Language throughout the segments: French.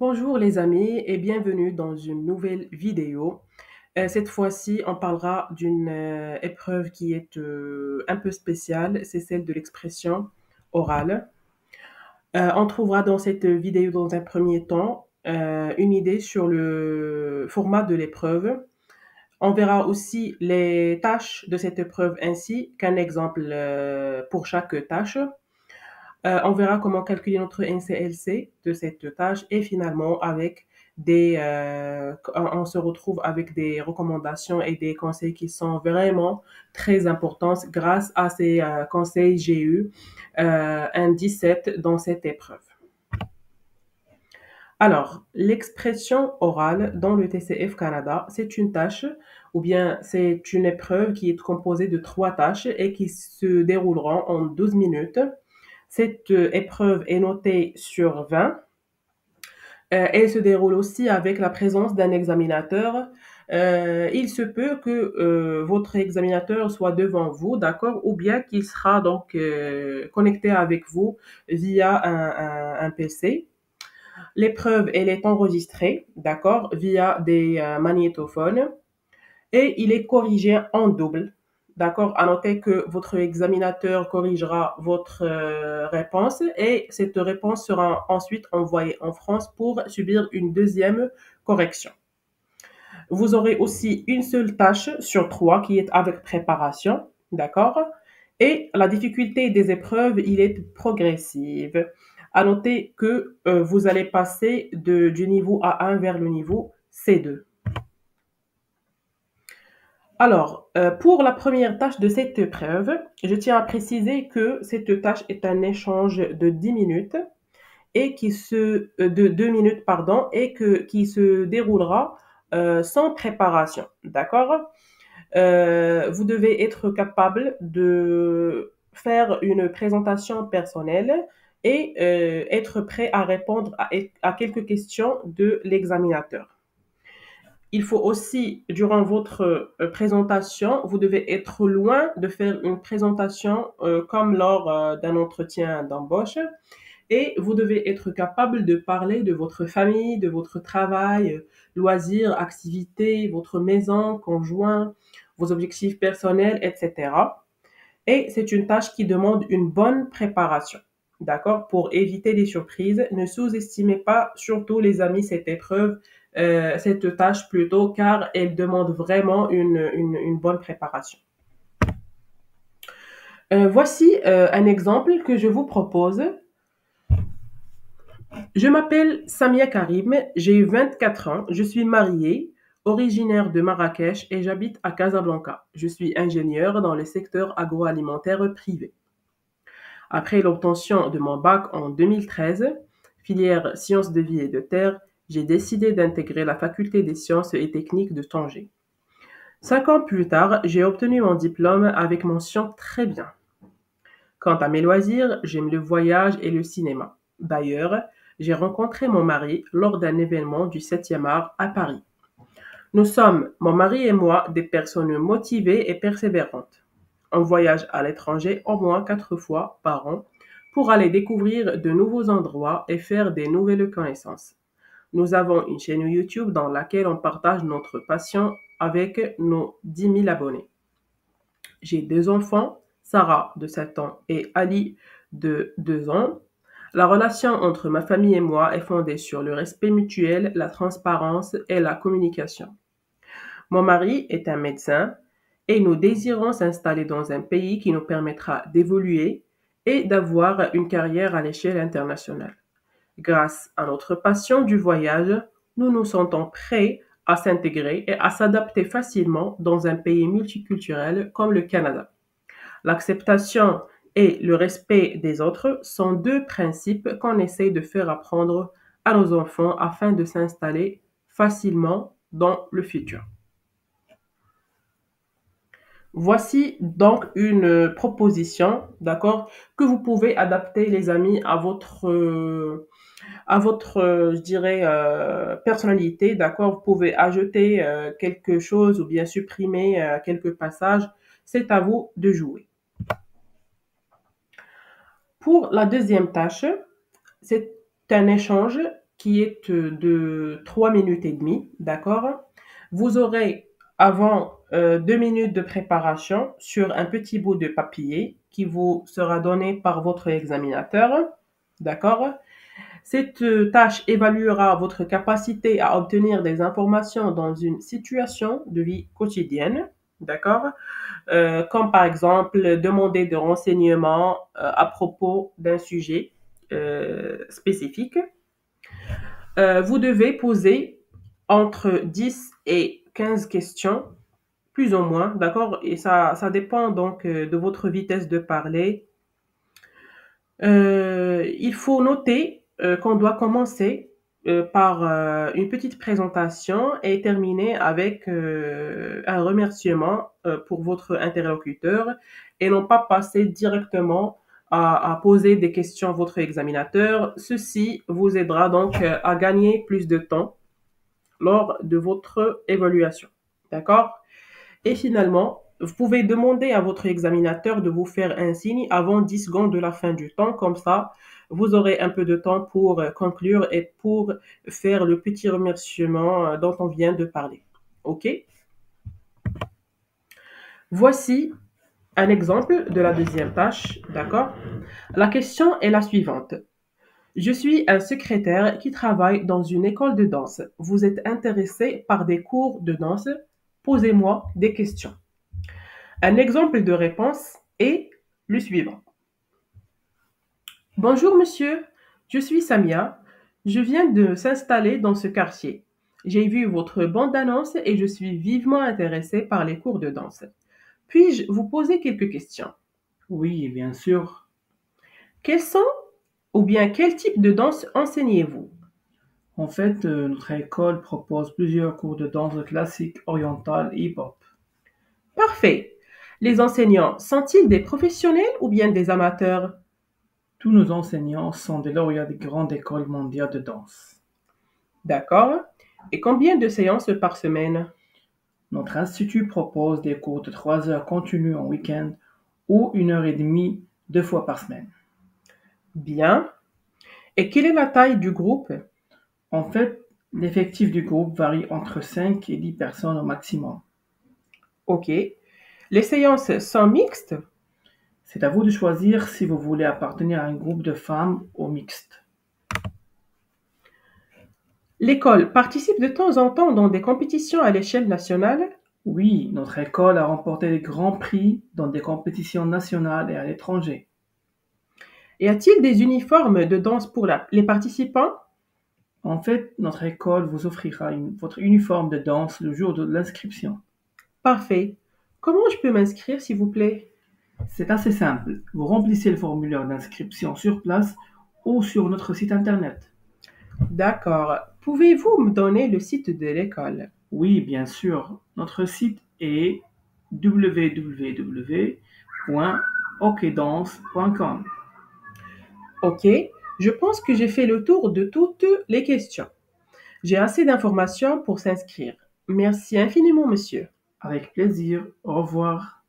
Bonjour les amis et bienvenue dans une nouvelle vidéo. Cette fois-ci, on parlera d'une épreuve qui est un peu spéciale, c'est celle de l'expression orale. On trouvera dans cette vidéo dans un premier temps une idée sur le format de l'épreuve. On verra aussi les tâches de cette épreuve ainsi qu'un exemple pour chaque tâche. On verra comment calculer notre NCLC de cette tâche et finalement on se retrouve avec des recommandations et des conseils qui sont vraiment très importants. Grâce à ces conseils, j'ai eu un 17 dans cette épreuve. Alors, l'expression orale dans le TCF Canada, c'est une tâche ou bien c'est une épreuve qui est composée de 3 tâches et qui se dérouleront en 12 minutes. Cette épreuve est notée sur 20. Elle se déroule aussi avec la présence d'un examinateur. Il se peut que votre examinateur soit devant vous, d'accord, ou bien qu'il sera donc connecté avec vous via un PC. L'épreuve, elle est enregistrée, d'accord, via des magnétophones et il est corrigé en double. D'accord, à noter que votre examinateur corrigera votre réponse et cette réponse sera ensuite envoyée en France pour subir une deuxième correction. Vous aurez aussi une seule tâche sur 3 qui est avec préparation, d'accord? Et la difficulté des épreuves, il est progressive. À noter que vous allez passer du niveau A1 vers le niveau C2. Alors, pour la première tâche de cette épreuve, je tiens à préciser que cette tâche est un échange de 10 minutes et de 2 minutes, pardon, et qui se déroulera sans préparation. D'accord? Vous devez être capable de faire une présentation personnelle et être prêt à répondre à quelques questions de l'examinateur. Il faut aussi, durant votre présentation, vous devez être loin de faire une présentation comme lors d'un entretien d'embauche et vous devez être capable de parler de votre famille, de votre travail, loisirs, activités, votre maison, conjoint, vos objectifs personnels, etc. Et c'est une tâche qui demande une bonne préparation. D'accord? Pour éviter les surprises, ne sous-estimez pas, surtout les amis, cette tâche plutôt, car elle demande vraiment une bonne préparation. Voici un exemple que je vous propose. Je m'appelle Samia Karim, j'ai 24 ans, je suis mariée, originaire de Marrakech et j'habite à Casablanca. Je suis ingénieure dans le secteur agroalimentaire privé. Après l'obtention de mon bac en 2013, filière sciences de vie et de terre, j'ai décidé d'intégrer la faculté des sciences et techniques de Tanger. 5 ans plus tard, j'ai obtenu mon diplôme avec mention très bien. Quant à mes loisirs, j'aime le voyage et le cinéma. D'ailleurs, j'ai rencontré mon mari lors d'un événement du 7e art à Paris. Nous sommes, mon mari et moi, des personnes motivées et persévérantes. On voyage à l'étranger au moins 4 fois par an pour aller découvrir de nouveaux endroits et faire des nouvelles connaissances. Nous avons une chaîne YouTube dans laquelle on partage notre passion avec nos 10 000 abonnés. J'ai 2 enfants, Sarah de 7 ans et Ali de 2 ans. La relation entre ma famille et moi est fondée sur le respect mutuel, la transparence et la communication. Mon mari est un médecin et nous désirons s'installer dans un pays qui nous permettra d'évoluer et d'avoir une carrière à l'échelle internationale. Grâce à notre passion du voyage, nous nous sentons prêts à s'intégrer et à s'adapter facilement dans un pays multiculturel comme le Canada. L'acceptation et le respect des autres sont 2 principes qu'on essaie de faire apprendre à nos enfants afin de s'installer facilement dans le futur. Voici donc une proposition, d'accord, que vous pouvez adapter, les amis, je dirais, personnalité, d'accord. Vous pouvez ajouter quelque chose ou bien supprimer quelques passages. C'est à vous de jouer. Pour la deuxième tâche, c'est un échange qui est de 3 minutes et demie, d'accord? Vous aurez avant 2 minutes de préparation sur un petit bout de papier qui vous sera donné par votre examinateur, d'accord? Cette tâche évaluera votre capacité à obtenir des informations dans une situation de vie quotidienne, d'accord? Comme par exemple demander des renseignements à propos d'un sujet spécifique. Vous devez poser entre 10 et 15 questions, plus ou moins, d'accord? Et ça dépend donc de votre vitesse de parler. Il faut noter qu'on doit commencer par une petite présentation et terminer avec un remerciement pour votre interlocuteur et non pas passer directement à poser des questions à votre examinateur. Ceci vous aidera donc à gagner plus de temps lors de votre évaluation. D'accord? Et finalement, vous pouvez demander à votre examinateur de vous faire un signe avant 10 secondes de la fin du temps. Comme ça, vous aurez un peu de temps pour conclure et pour faire le petit remerciement dont on vient de parler. OK? Voici un exemple de la deuxième tâche. D'accord? La question est la suivante. Je suis un secrétaire qui travaille dans une école de danse. Vous êtes intéressé par des cours de danse? Posez-moi des questions. Un exemple de réponse est le suivant. Bonjour monsieur, je suis Samia. Je viens de s'installer dans ce quartier. J'ai vu votre bande-annonce et je suis vivement intéressée par les cours de danse. Puis-je vous poser quelques questions? Oui, bien sûr. Quels sont ou bien quel type de danse enseignez-vous? En fait, notre école propose plusieurs cours de danse classique, orientale et hip-hop. Parfait. Les enseignants sont-ils des professionnels ou bien des amateurs? Tous nos enseignants sont des lauréats des grandes écoles mondiales de danse. D'accord. Et combien de séances par semaine? Notre institut propose des cours de 3 heures continues en week-end ou 1 heure et demie 2 fois par semaine. Bien. Et quelle est la taille du groupe? En fait, l'effectif du groupe varie entre 5 et 10 personnes au maximum. OK. Les séances sont mixtes? C'est à vous de choisir si vous voulez appartenir à un groupe de femmes ou mixte. L'école participe de temps en temps dans des compétitions à l'échelle nationale? Oui, notre école a remporté des grands prix dans des compétitions nationales et à l'étranger. Y a-t-il des uniformes de danse pour les participants? En fait, notre école vous offrira votre uniforme de danse le jour de l'inscription. Parfait. Comment je peux m'inscrire, s'il vous plaît? C'est assez simple. Vous remplissez le formulaire d'inscription sur place ou sur notre site internet. D'accord. Pouvez-vous me donner le site de l'école? Oui, bien sûr. Notre site est www.okdance.com. OK. Je pense que j'ai fait le tour de toutes les questions. J'ai assez d'informations pour s'inscrire. Merci infiniment, monsieur. Avec plaisir. Au revoir.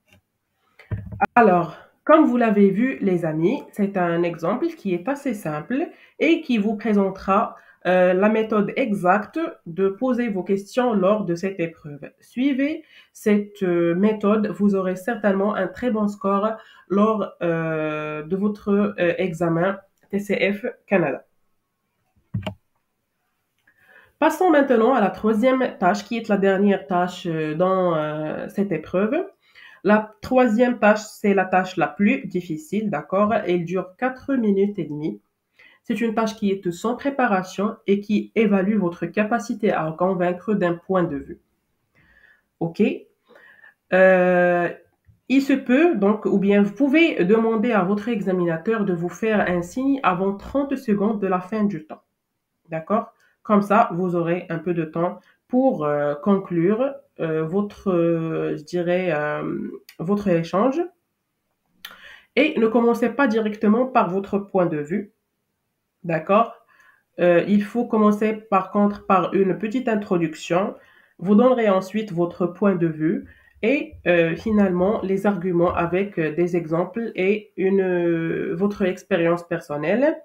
Alors, comme vous l'avez vu, les amis, c'est un exemple qui est assez simple et qui vous présentera la méthode exacte de poser vos questions lors de cette épreuve. Suivez cette méthode, vous aurez certainement un très bon score lors de votre examen TCF Canada. Passons maintenant à la troisième tâche qui est la dernière tâche dans cette épreuve. La troisième tâche, c'est la tâche la plus difficile, d'accord? Elle dure 4 minutes et demie. C'est une tâche qui est sans préparation et qui évalue votre capacité à convaincre d'un point de vue. OK? Euh, il se peut donc, ou bien vous pouvez demander à votre examinateur de vous faire un signe avant 30 secondes de la fin du temps. D'accord? Comme ça, vous aurez un peu de temps pour conclure votre, je dirais, votre échange. Et ne commencez pas directement par votre point de vue. D'accord? Il faut commencer par contre par une petite introduction. Vous donnerez ensuite votre point de vue et finalement les arguments avec des exemples et votre expérience personnelle.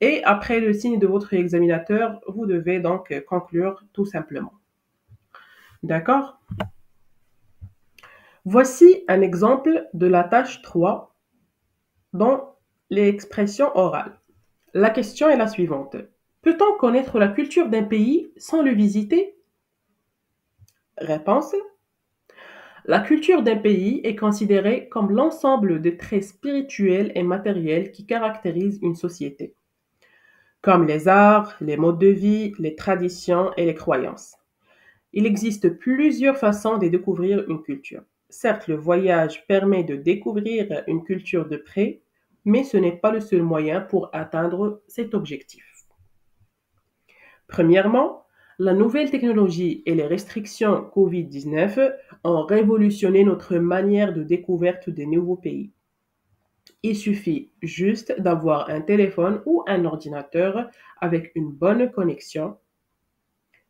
Et après le signe de votre examinateur, vous devez donc conclure tout simplement. D'accord? Voici un exemple de la tâche 3 dans les expressions orales. La question est la suivante. Peut-on connaître la culture d'un pays sans le visiter? Réponse. La culture d'un pays est considérée comme l'ensemble des traits spirituels et matériels qui caractérisent une société, comme les arts, les modes de vie, les traditions et les croyances. Il existe plusieurs façons de découvrir une culture. Certes, le voyage permet de découvrir une culture de près, mais ce n'est pas le seul moyen pour atteindre cet objectif. Premièrement, la nouvelle technologie et les restrictions Covid-19 ont révolutionné notre manière de découverte des nouveaux pays. Il suffit juste d'avoir un téléphone ou un ordinateur avec une bonne connexion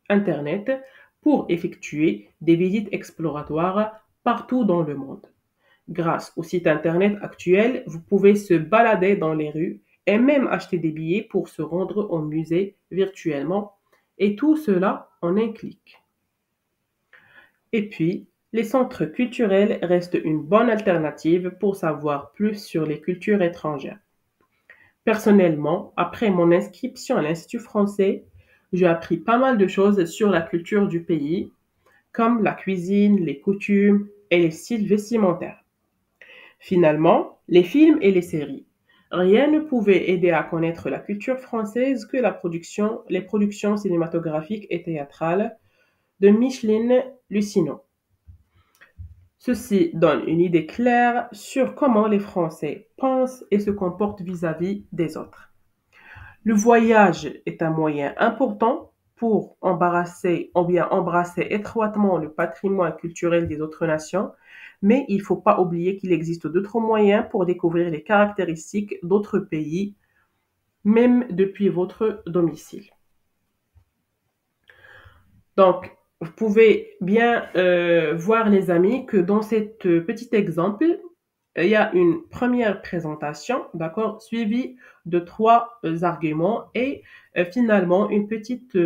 Internet pour effectuer des visites exploratoires partout dans le monde. Grâce au site Internet actuel, vous pouvez se balader dans les rues et même acheter des billets pour se rendre au musée virtuellement, et tout cela en un clic. Et puis, les centres culturels restent une bonne alternative pour savoir plus sur les cultures étrangères. Personnellement, après mon inscription à l'Institut français, j'ai appris pas mal de choses sur la culture du pays, comme la cuisine, les coutumes et les styles vestimentaires. Finalement, les films et les séries. Rien ne pouvait aider à connaître la culture française que les productions cinématographiques et théâtrales de Micheline Lucino. Ceci donne une idée claire sur comment les Français pensent et se comportent vis-à-vis des autres. Le voyage est un moyen important pour embrasser étroitement le patrimoine culturel des autres nations, mais il ne faut pas oublier qu'il existe d'autres moyens pour découvrir les caractéristiques d'autres pays, même depuis votre domicile. Donc, vous pouvez bien voir, les amis, que dans cet petit exemple, il y a une première présentation, d'accord, suivie de 3 arguments et finalement une petite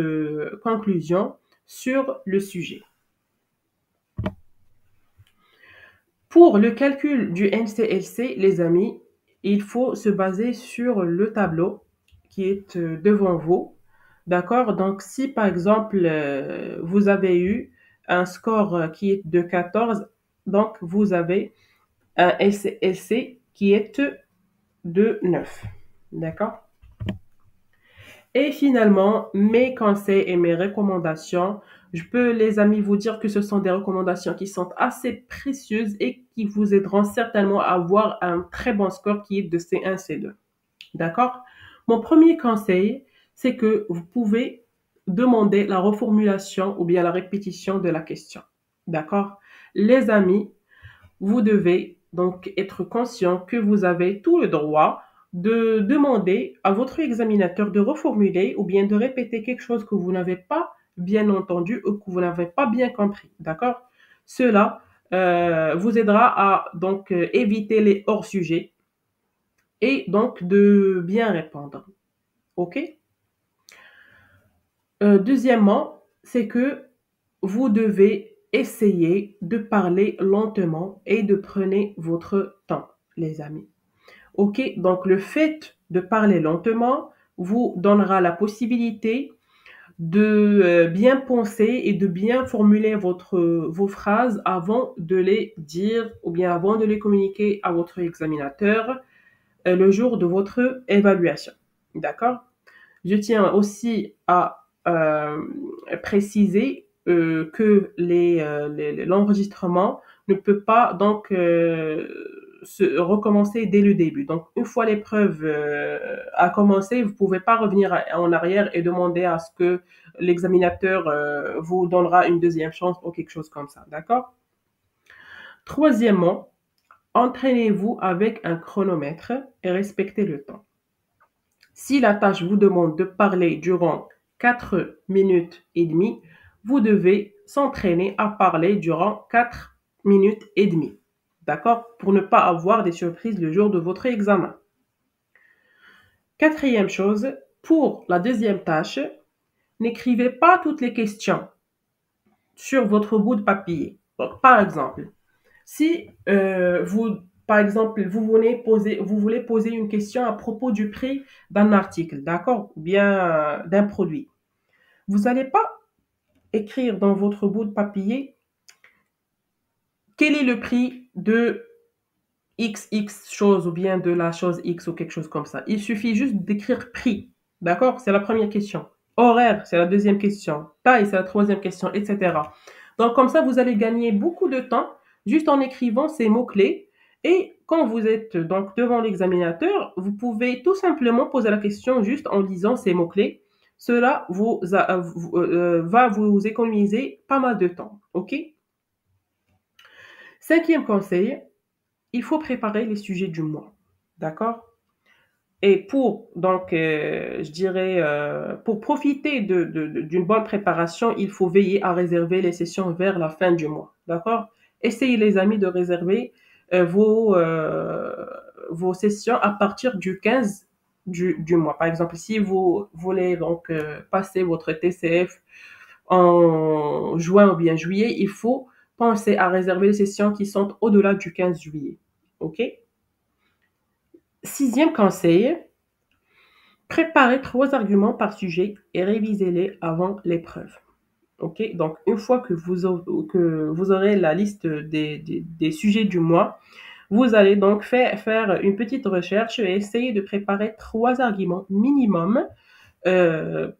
conclusion sur le sujet. Pour le calcul du NCLC, les amis, il faut se baser sur le tableau qui est devant vous. D'accord? Donc, si par exemple, vous avez eu un score qui est de 14, donc vous avez un NCLC qui est de 9. D'accord? Et finalement, mes conseils et mes recommandations, je peux, les amis, vous dire que ce sont des recommandations qui sont assez précieuses et qui vous aideront certainement à avoir un très bon score qui est de C1, C2. D'accord? Mon premier conseil, c'est que vous pouvez demander la reformulation ou bien la répétition de la question. D'accord? Les amis, vous devez donc être conscient que vous avez tout le droit de demander à votre examinateur de reformuler ou bien de répéter quelque chose que vous n'avez pas bien entendu ou que vous n'avez pas bien compris. D'accord? Cela vous aidera à donc éviter les hors-sujets et donc de bien répondre. OK? Deuxièmement, c'est que vous devez essayer de parler lentement et de prendre votre temps, les amis. OK? Donc, le fait de parler lentement vous donnera la possibilité de bien penser et de bien formuler vos phrases avant de les dire ou bien avant de les communiquer à votre examinateur le jour de votre évaluation. D'accord? Je tiens aussi à préciser que l'enregistrement ne peut pas donc se recommencer dès le début. Donc, une fois l'épreuve a commencé, vous ne pouvez pas revenir en arrière et demander à ce que l'examinateur vous donnera une deuxième chance ou quelque chose comme ça. D'accord? Troisièmement, entraînez-vous avec un chronomètre et respectez le temps. Si la tâche vous demande de parler durant 4 minutes et demie, vous devez s'entraîner à parler durant 4 minutes et demie. D'accord? Pour ne pas avoir des surprises le jour de votre examen. Quatrième chose, pour la deuxième tâche, n'écrivez pas toutes les questions sur votre bout de papier. Donc, par exemple, si par exemple, vous voulez poser une question à propos du prix d'un article, d'accord, ou bien d'un produit, vous n'allez pas écrire dans votre bout de papier quel est le prix de XX chose ou bien de la chose X ou quelque chose comme ça. Il suffit juste d'écrire prix, d'accord? C'est la première question. Horaire, c'est la deuxième question. Taille, c'est la troisième question, etc. Donc comme ça, vous allez gagner beaucoup de temps juste en écrivant ces mots-clés. Et quand vous êtes donc devant l'examinateur, vous pouvez tout simplement poser la question juste en lisant ces mots-clés. Cela va vous économiser pas mal de temps, ok? Cinquième conseil, il faut préparer les sujets du mois, d'accord? Et pour, donc, je dirais, pour profiter d'une bonne préparation, il faut veiller à réserver les sessions vers la fin du mois, d'accord? Essayez, les amis, de réserver euh, vos, euh, vos sessions à partir du 15 du mois. Par exemple, si vous voulez donc passer votre TCF en juin ou bien juillet, il faut penser à réserver les sessions qui sont au-delà du 15 juillet. OK? Sixième conseil, préparez 3 arguments par sujet et révisez-les avant l'épreuve. OK? Donc, une fois que vous aurez la liste des sujets du mois, vous allez donc faire une petite recherche et essayer de préparer 3 arguments minimum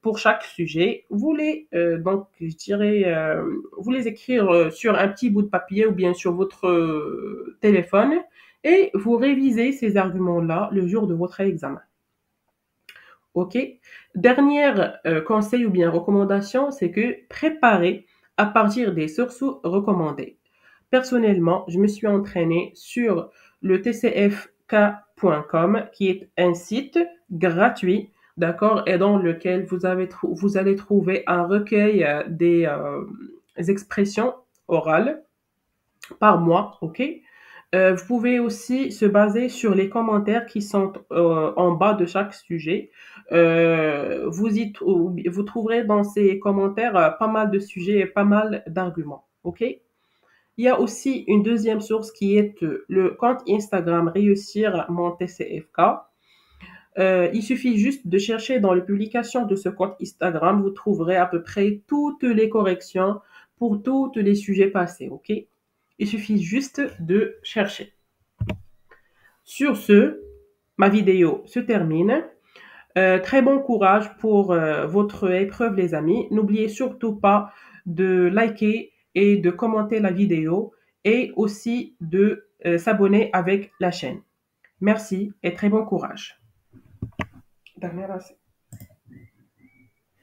pour chaque sujet. Donc, je dirais, vous les écrire sur un petit bout de papier ou bien sur votre téléphone et vous révisez ces arguments-là le jour de votre examen. OK? Dernier conseil ou bien recommandation, c'est que préparez à partir des sources recommandées. Personnellement, je me suis entraînée sur le tcfk.com, qui est un site gratuit, d'accord, et dans lequel vous allez trouver un recueil des expressions orales par mois, ok? Vous pouvez aussi se baser sur les commentaires qui sont en bas de chaque sujet. Vous trouverez dans ces commentaires pas mal de sujets et pas mal d'arguments, ok? Il y a aussi une deuxième source qui est le compte Instagram Réussir mon TCFK. Il suffit juste de chercher dans les publications de ce compte Instagram, vous trouverez à peu près toutes les corrections pour tous les sujets passés, ok? Il suffit juste de chercher. Sur ce, ma vidéo se termine. Très bon courage pour votre épreuve, les amis. N'oubliez surtout pas de liker et de commenter la vidéo et aussi de s'abonner avec la chaîne. Merci et très bon courage. Dernière